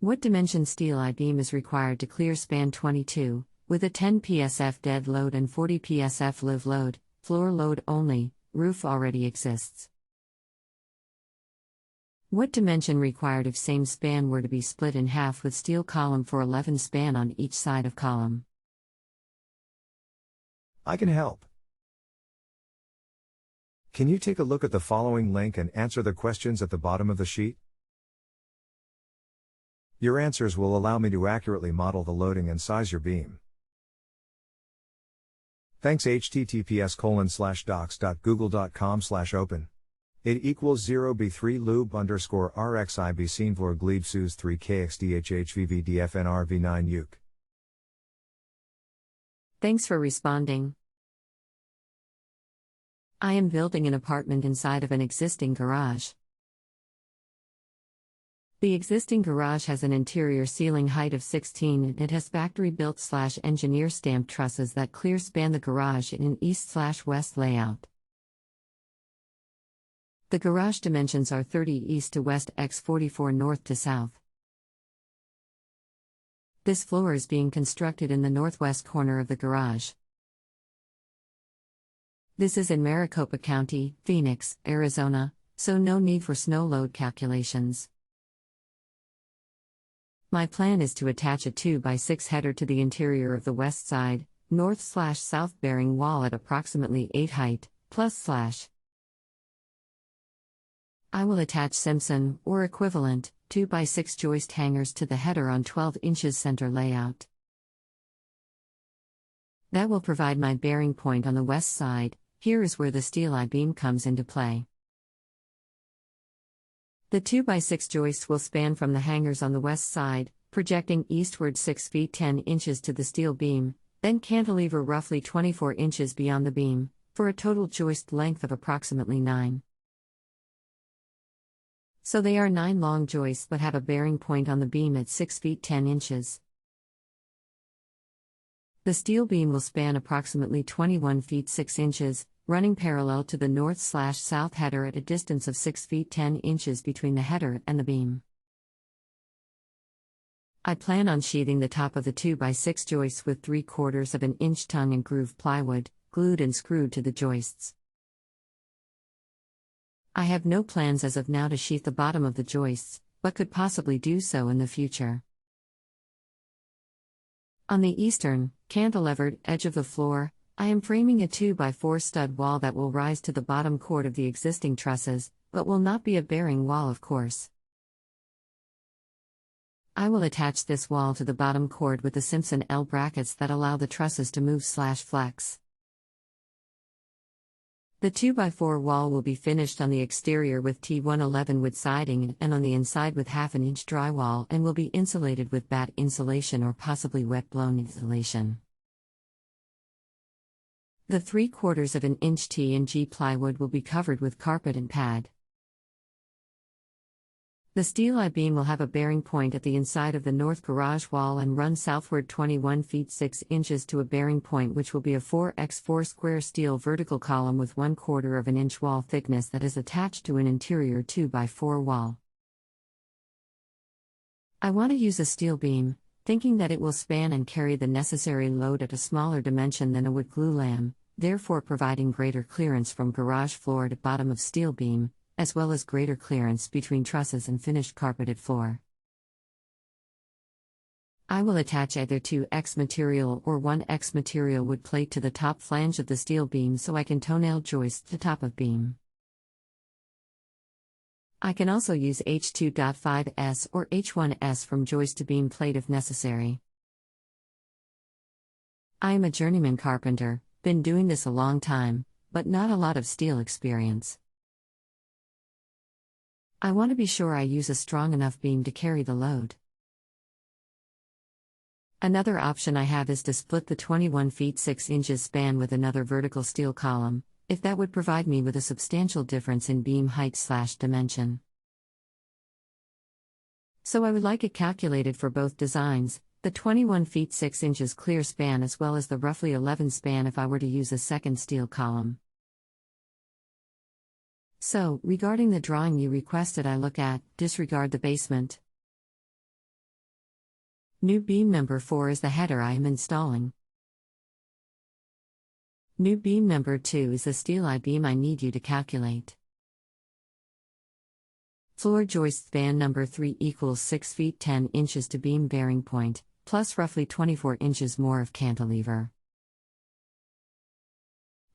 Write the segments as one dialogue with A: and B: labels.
A: What dimension steel I-beam is required to clear span 22, with a 10 psf dead load and 40 psf live load, floor load only, roof already exists? What dimension required if same span were to be split in half with steel column for 11 span on each side of column?
B: I can help. Can you take a look at the following link and answer the questions at the bottom of the sheet? Your answers will allow me to accurately model the loading and size your beam. Thanks. https://docs.google.com/open. It equals 0b3 loob _ rxib seenvlor glebe sus 3 kxdhhvvdfnrv9 uke.
A: Thanks for responding. I am building an apartment inside of an existing garage. The existing garage has an interior ceiling height of 16 and it has factory-built/engineer stamped trusses that clear span the garage in an east/west layout. The garage dimensions are 30 east to west x 44 north to south. This floor is being constructed in the northwest corner of the garage. This is in Maricopa County, Phoenix, Arizona, so no need for snow load calculations. My plan is to attach a 2x6 header to the interior of the west side, north/south bearing wall at approximately 8 height, +/. I will attach Simpson, or equivalent, 2x6 joist hangers to the header on 12 inches center layout. That will provide my bearing point on the west side. Here is where the steel I-beam comes into play. The 2x6 joists will span from the hangers on the west side, projecting eastward 6 feet 10 inches to the steel beam, then cantilever roughly 24 inches beyond the beam, for a total joist length of approximately 9. So they are 9 long joists but have a bearing point on the beam at 6 feet 10 inches. The steel beam will span approximately 21 feet 6 inches, running parallel to the north/south header at a distance of 6 feet 10 inches between the header and the beam. I plan on sheathing the top of the 2x6 joists with 3/4 of an inch tongue and groove plywood, glued and screwed to the joists. I have no plans as of now to sheath the bottom of the joists, but could possibly do so in the future. On the eastern, cantilevered edge of the floor, I am framing a 2x4 stud wall that will rise to the bottom chord of the existing trusses, but will not be a bearing wall, of course. I will attach this wall to the bottom chord with the Simpson L brackets that allow the trusses to move/flex. The 2x4 wall will be finished on the exterior with T111 wood siding and on the inside with 1/2 inch drywall and will be insulated with batt insulation or possibly wet-blown insulation. The 3/4 of an inch T&G plywood will be covered with carpet and pad. The steel I-beam will have a bearing point at the inside of the north garage wall and run southward 21 feet 6 inches to a bearing point which will be a 4x4 square steel vertical column with 1/4 of an inch wall thickness that is attached to an interior 2x4 wall. I want to use a steel beam, thinking that it will span and carry the necessary load at a smaller dimension than a wood glue lam, therefore providing greater clearance from garage floor to bottom of steel beam, as well as greater clearance between trusses and finished carpeted floor. I will attach either 2x material or 1x material wood plate to the top flange of the steel beam so I can toenail joist the top of beam. I can also use H2.5S or H1S from joist to beam plate if necessary. I am a journeyman carpenter, been doing this a long time, but not a lot of steel experience. I want to be sure I use a strong enough beam to carry the load. Another option I have is to split the 21 feet 6 inches span with another vertical steel column, if that would provide me with a substantial difference in beam height/dimension. So I would like it calculated for both designs, the 21 feet 6 inches clear span as well as the roughly 11 span if I were to use a second steel column. So, regarding the drawing you requested I look at, disregard the basement. New beam number 4 is the header I am installing. New beam number 2 is the steel I-beam I need you to calculate. Floor joist span number 3 equals 6 feet 10 inches to beam bearing point, plus roughly 24 inches more of cantilever.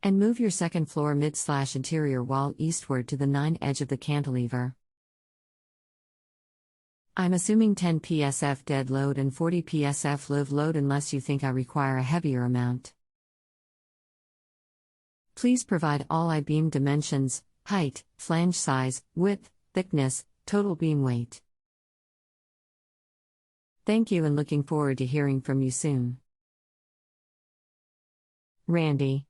A: And move your second floor mid/interior wall eastward to the 9 edge of the cantilever. I'm assuming 10 psf dead load and 40 psf live load unless you think I require a heavier amount. Please provide all I-beam dimensions, height, flange size, width, thickness, total beam weight. Thank you and looking forward to hearing from you soon. Randy.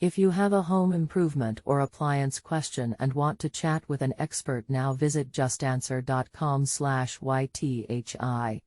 C: If you have a home improvement or appliance question and want to chat with an expert now, visit justanswer.com/ythi.